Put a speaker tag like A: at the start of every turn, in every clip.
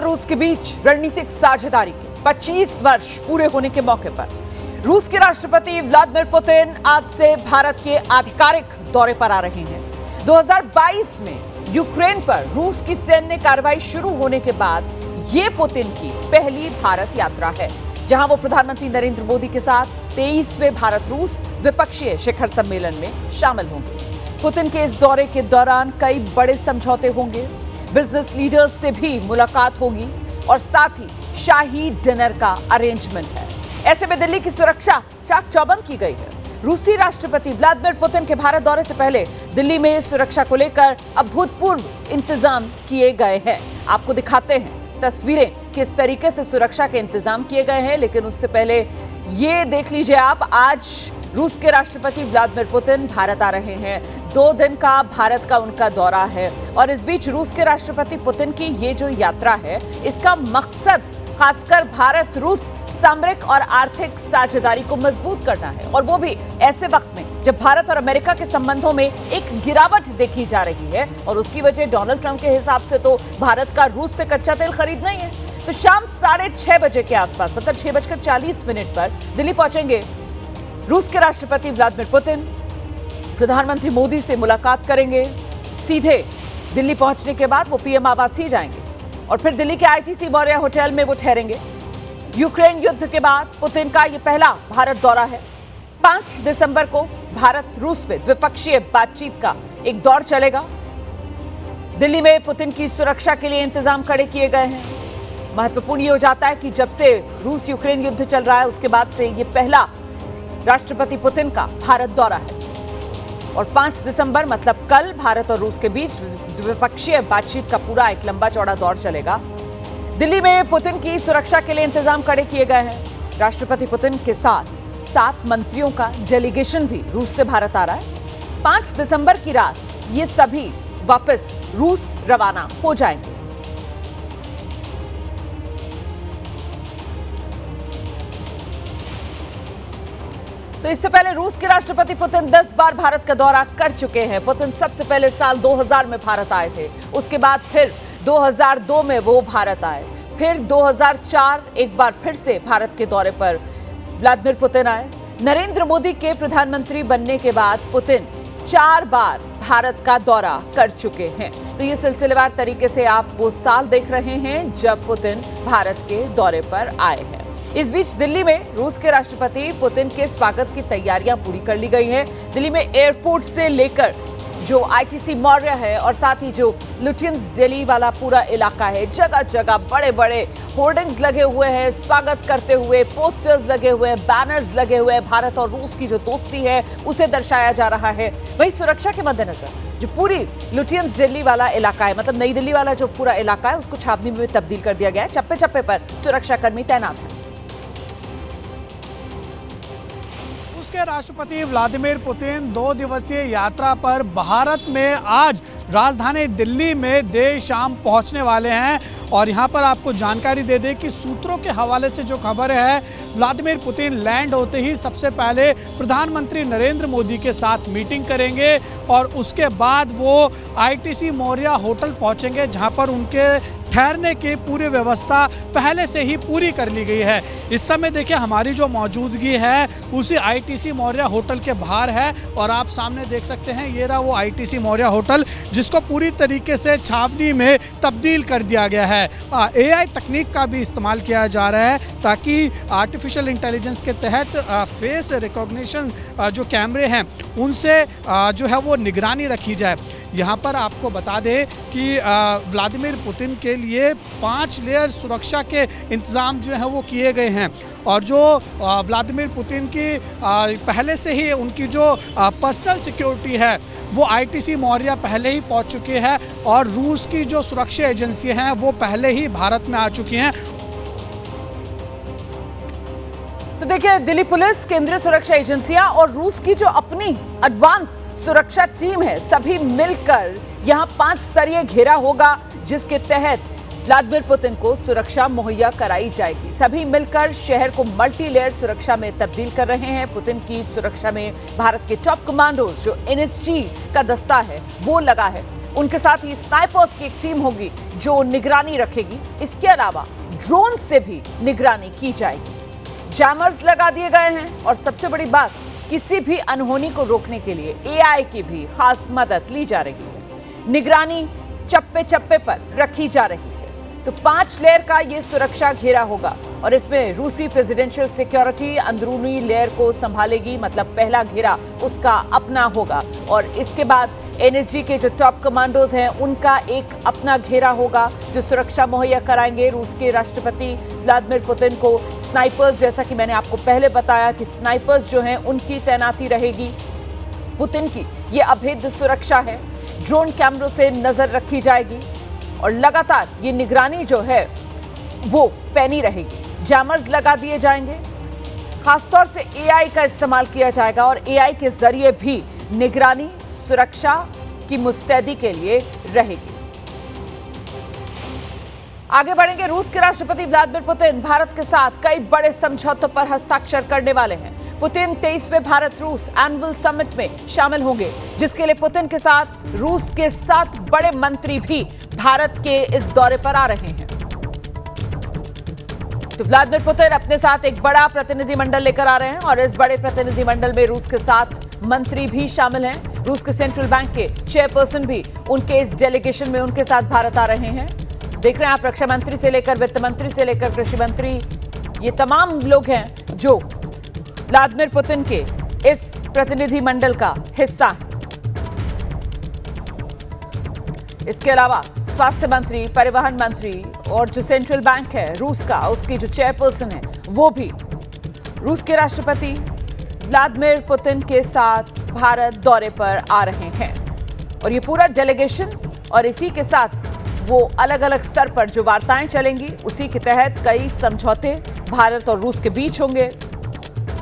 A: रूस के बीच रणनीतिक साझेदारी के 25 वर्ष पूरे होने के मौके पर रूस के राष्ट्रपति व्लादिमीर पुतिन आज से भारत के आधिकारिक दौरे पर आ रहे हैं। 2022 में यूक्रेन पर रूस की सैन्य कार्रवाई शुरू होने के बाद ये पुतिन की पहली भारत यात्रा है, जहां वो प्रधानमंत्री नरेंद्र मोदी के साथ 23वें भारत रूस द्विपक्षीय शिखर सम्मेलन में शामिल होंगे। पुतिन के इस दौरे के दौरान कई बड़े समझौते होंगे, बिजनेस लीडर्स से भी मुलाकात होगी और साथ ही शाही डिनर का अरेंजमेंट है। ऐसे में दिल्ली की सुरक्षा चाक चौबंद की गई है। रूसी राष्ट्रपति व्लादिमीर पुतिन के भारत दौरे से पहले दिल्ली में सुरक्षा को लेकर अभूतपूर्व इंतजाम किए गए हैं। आपको दिखाते हैं तस्वीरें किस तरीके से सुरक्षा के इंतजाम किए गए हैं, लेकिन उससे पहले ये देख लीजिए आप, आज रूस के राष्ट्रपति व्लादिमीर पुतिन भारत आ रहे हैं। 2 दिन का भारत का उनका दौरा है और इस बीच रूस के राष्ट्रपति पुतिन की ये जो यात्रा है, इसका मकसद खासकर भारत रूस सामरिक और आर्थिक साझेदारी को मजबूत करना है, और वो भी ऐसे वक्त में जब भारत और अमेरिका के संबंधों में एक गिरावट देखी जा रही है। और उसकी वजह डोनाल्ड ट्रंप के हिसाब से तो भारत का रूस से कच्चा तेल खरीदना ही है। तो शाम 6:30 बजे के आसपास, मतलब 6:40 पर दिल्ली पहुंचेंगे रूस के राष्ट्रपति व्लादिमीर पुतिन। प्रधानमंत्री मोदी से मुलाकात करेंगे। सीधे दिल्ली पहुंचने के बाद वो पीएम आवास ही जाएंगे और फिर दिल्ली के आईटीसी मौर्य होटल में वो ठहरेंगे। यूक्रेन युद्ध के बाद पुतिन का ये पहला भारत दौरा है। 5 दिसंबर को भारत रूस में द्विपक्षीय बातचीत का एक दौर चलेगा। दिल्ली में पुतिन की सुरक्षा के लिए इंतजाम कड़े किए गए हैं। महत्वपूर्ण ये हो जाता है कि जब से रूस यूक्रेन युद्ध चल रहा है, उसके बाद से ये पहला राष्ट्रपति पुतिन का भारत दौरा है। और 5 दिसंबर मतलब कल भारत और रूस के बीच द्विपक्षीय बातचीत का पूरा एक लंबा चौड़ा दौर चलेगा। दिल्ली में पुतिन की सुरक्षा के लिए इंतजाम कड़े किए गए हैं। राष्ट्रपति पुतिन के साथ 7 मंत्रियों का डेलीगेशन भी रूस से भारत आ रहा है। 5 दिसंबर की रात ये सभी वापस रूस रवाना हो जाएंगे। तो इससे पहले रूस के राष्ट्रपति पुतिन 10 बार भारत का दौरा कर चुके हैं। पुतिन सबसे पहले साल 2000 में भारत आए थे, उसके बाद फिर 2002 में वो भारत आए, फिर 2004 एक बार फिर से भारत के दौरे पर व्लादिमीर पुतिन आए। नरेंद्र मोदी के प्रधानमंत्री बनने के बाद पुतिन 4 बार भारत का दौरा कर चुके हैं। तो ये सिलसिलेवार तरीके से आप वो साल देख रहे हैं जब पुतिन भारत के दौरे पर आए हैं। इस बीच दिल्ली में रूस के राष्ट्रपति पुतिन के स्वागत की तैयारियां पूरी कर ली गई हैं। दिल्ली में एयरपोर्ट से लेकर जो आईटीसी मौर्य है और साथ ही जो लुटियंस दिल्ली वाला पूरा इलाका है, जगह जगह बड़े बड़े होर्डिंग्स लगे हुए हैं, स्वागत करते हुए पोस्टर्स लगे हुए हैं, बैनर्स लगे हुए हैं। भारत और रूस की जो दोस्ती है उसे दर्शाया जा रहा है। वहीं सुरक्षा के मद्देनजर जो पूरी लुटियंस दिल्ली वाला इलाका है, मतलब नई दिल्ली वाला जो पूरा इलाका है, उसको छावनी में तब्दील कर दिया गया है। चप्पे चप्पे पर सुरक्षाकर्मी तैनात हैं।
B: रूस के राष्ट्रपति व्लादिमीर पुतिन 2 दिवसीय यात्रा पर भारत में आज राजधानी दिल्ली में देर शाम पहुंचने वाले हैं। और यहां पर आपको जानकारी दे दें कि सूत्रों के हवाले से जो खबर है, व्लादिमीर पुतिन लैंड होते ही सबसे पहले प्रधानमंत्री नरेंद्र मोदी के साथ मीटिंग करेंगे और उसके बाद वो आईटीसी मौर्य होटल पहुंचेंगे, जहां पर उनके ठहरने की पूरी व्यवस्था पहले से ही पूरी कर ली गई है। इस समय देखिए हमारी जो मौजूदगी है उसी आईटीसी मौर्य होटल के बाहर है और आप सामने देख सकते हैं ये रहा वो आईटीसी मौर्य होटल, जिसको पूरी तरीके से छावनी में तब्दील कर दिया गया है। एआई तकनीक का भी इस्तेमाल किया जा रहा है ताकि आर्टिफिशियल इंटेलिजेंस के तहत फेस रिकॉग्निशन जो कैमरे हैं उनसे जो है वो निगरानी रखी जाए। यहाँ पर आपको बता दें कि व्लादिमीर पुतिन के लिए 5 लेयर सुरक्षा के इंतज़ाम जो है वो किए गए हैं। और जो व्लादिमीर पुतिन की पहले से ही उनकी जो पर्सनल सिक्योरिटी है वो आईटीसी मौर्य पहले ही पहुंच चुकी है और रूस की जो सुरक्षा एजेंसी हैं वो पहले ही भारत में आ चुकी हैं।
A: तो देखिए, दिल्ली पुलिस, केंद्रीय सुरक्षा एजेंसियां और रूस की जो अपनी एडवांस सुरक्षा टीम है, सभी मिलकर यहां 5 स्तरीय घेरा होगा, जिसके तहत व्लादिमीर पुतिन को सुरक्षा मुहैया कराई जाएगी। सभी मिलकर शहर को मल्टी लेयर सुरक्षा में तब्दील कर रहे हैं। पुतिन की सुरक्षा में भारत के टॉप कमांडोज जो एनएसजी का दस्ता है वो लगा है उनके साथ ही स्नाइपर्स की एक टीम होगी जो निगरानी रखेगी। इसके अलावा ड्रोन से भी निगरानी की जाएगी। जैमर्स लगा दिए गए हैं और सबसे बड़ी बात, किसी भी अनहोनी को रोकने के लिए एआई की भी खास मदद ली जा रही है। निगरानी चप्पे चप्पे पर रखी जा रही है। तो 5 लेयर का ये सुरक्षा घेरा होगा और इसमें रूसी प्रेसिडेंशियल सिक्योरिटी अंदरूनी लेयर को संभालेगी, मतलब पहला घेरा उसका अपना होगा और इसके बाद एनएसजी के जो टॉप कमांडोज हैं उनका एक अपना घेरा होगा जो सुरक्षा मुहैया कराएंगे रूस के राष्ट्रपति व्लादिमीर पुतिन को। स्नाइपर्स, जैसा कि मैंने आपको पहले बताया कि स्नाइपर्स जो हैं उनकी तैनाती रहेगी। पुतिन की ये अभेद्य सुरक्षा है। ड्रोन कैमरों से नजर रखी जाएगी और लगातार ये निगरानी जो है वो पैनी रहेगी। जैमर्स लगा दिए जाएंगे, खासतौर से एआई का इस्तेमाल किया जाएगा और एआई के जरिए भी निगरानी सुरक्षा की मुस्तैदी के लिए रहेगी। आगे बढ़ेंगे। रूस के राष्ट्रपति व्लादिमीर पुतिन भारत के साथ कई बड़े समझौतों पर हस्ताक्षर करने वाले हैं। पुतिन 23वें भारत रूस एनुअल समिट में शामिल होंगे, जिसके लिए पुतिन के साथ रूस के 7 बड़े मंत्री भी भारत के इस दौरे पर आ रहे हैं। तो व्लादिमीर पुतिन अपने साथ एक बड़ा प्रतिनिधिमंडल लेकर आ रहे हैं और इस बड़े प्रतिनिधिमंडल में रूस के 7 मंत्री भी शामिल हैं। रूस के सेंट्रल बैंक के चेयरपर्सन भी उनके इस डेलीगेशन में उनके साथ भारत आ रहे हैं। देख रहे हैं आप, रक्षा मंत्री से लेकर वित्त मंत्री से लेकर कृषि मंत्री, ये तमाम लोग हैं जो व्लादिमीर पुतिन के इस प्रतिनिधिमंडल का हिस्सा है। इसके अलावा स्वास्थ्य मंत्री, परिवहन मंत्री और जो सेंट्रल बैंक है रूस का, उसकी जो चेयरपर्सन है वो भी रूस के राष्ट्रपति व्लादिमीर पुतिन के साथ भारत दौरे पर आ रहे हैं। और ये पूरा डेलीगेशन और इसी के साथ वो अलग अलग स्तर पर जो वार्ताएं चलेंगी उसी के तहत कई समझौते भारत और रूस के बीच होंगे।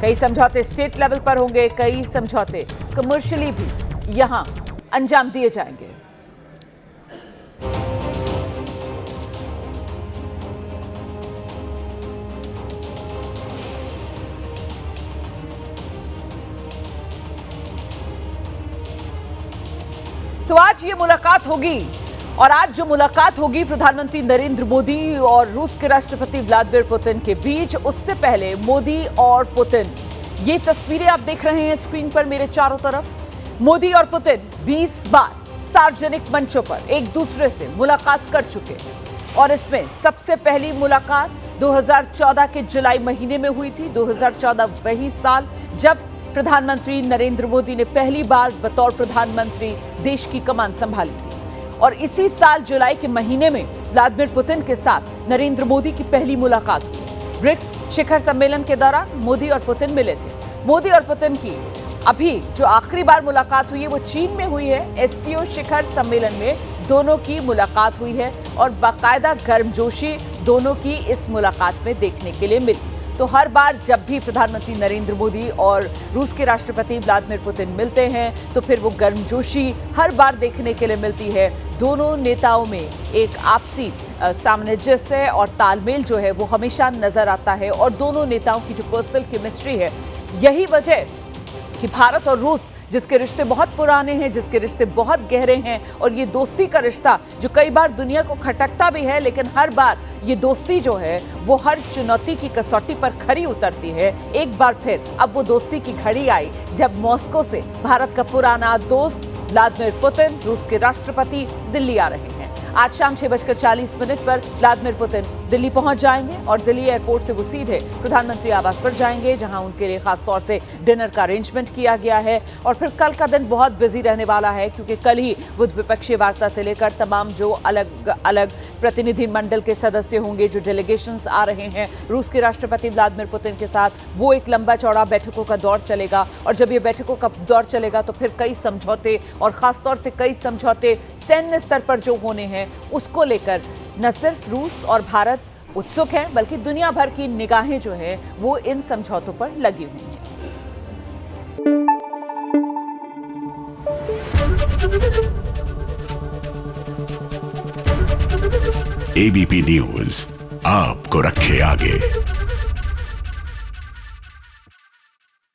A: कई समझौते स्टेट लेवल पर होंगे, कई समझौते कमर्शियली भी यहां अंजाम दिए जाएंगे। तो आज ये मुलाकात होगी और आज जो मुलाकात होगी प्रधानमंत्री नरेंद्र मोदी और रूस के राष्ट्रपति व्लादिमीर पुतिन के बीच, उससे पहले मोदी और पुतिन, ये तस्वीरें आप देख रहे हैं स्क्रीन पर मेरे चारों तरफ। मोदी और पुतिन 20 बार सार्वजनिक मंचों पर एक दूसरे से मुलाकात कर चुके हैं और इसमें सबसे पहली मुलाकात 2014 के जुलाई महीने में हुई थी। 2014 वही साल जब प्रधानमंत्री नरेंद्र मोदी ने पहली बार बतौर प्रधानमंत्री देश की कमान संभाली थी और इसी साल जुलाई के महीने में व्लादिमीर पुतिन के साथ नरेंद्र मोदी की पहली मुलाकात हुई। ब्रिक्स शिखर सम्मेलन के दौरान मोदी और पुतिन मिले थे। मोदी और पुतिन की अभी जो आखिरी बार मुलाकात हुई है वो चीन में हुई है। एससीओ शिखर सम्मेलन में दोनों की मुलाकात हुई है और बाकायदा गर्मजोशी दोनों की इस मुलाकात में देखने के लिए मिली। तो हर बार जब भी प्रधानमंत्री नरेंद्र मोदी और रूस के राष्ट्रपति व्लादिमीर पुतिन मिलते हैं तो फिर वो गर्मजोशी हर बार देखने के लिए मिलती है। दोनों नेताओं में एक आपसी सामंजस्य और तालमेल जो है वो हमेशा नजर आता है और दोनों नेताओं की जो पर्सनल केमिस्ट्री है, यही वजह कि भारत और रूस जिसके रिश्ते बहुत पुराने हैं, जिसके रिश्ते बहुत गहरे हैं और ये दोस्ती का रिश्ता जो कई बार दुनिया को खटकता भी है, लेकिन हर बार ये दोस्ती जो है वो हर चुनौती की कसौटी पर खरी उतरती है। एक बार फिर अब वो दोस्ती की घड़ी आई जब मॉस्को से भारत का पुराना दोस्त व्लादिमीर पुतिन, रूस के राष्ट्रपति, दिल्ली आ रहे हैं। आज शाम 6:40 पर व्लादिमीर पुतिन दिल्ली पहुंच जाएंगे और दिल्ली एयरपोर्ट से वो सीधे प्रधानमंत्री आवास पर जाएंगे, जहां उनके लिए खास तौर से डिनर का अरेंजमेंट किया गया है। और फिर कल का दिन बहुत बिजी रहने वाला है क्योंकि कल ही वो द्विपक्षीय वार्ता से लेकर तमाम जो अलग अलग प्रतिनिधिमंडल के सदस्य होंगे, जो डेलीगेशंस आ रहे हैं रूस के राष्ट्रपति व्लादिमीर पुतिन के साथ, वो एक लंबा चौड़ा बैठकों का दौर चलेगा। और जब ये बैठकों का दौर चलेगा तो फिर कई समझौते और खासतौर से कई समझौते सैन्य स्तर पर जो होने हैं उसको लेकर न सिर्फ रूस और भारत उत्सुक हैं, बल्कि दुनिया भर की निगाहें जो है वो इन समझौतों पर लगी हुई हैं।
C: एबीपी न्यूज आपको रखे आगे।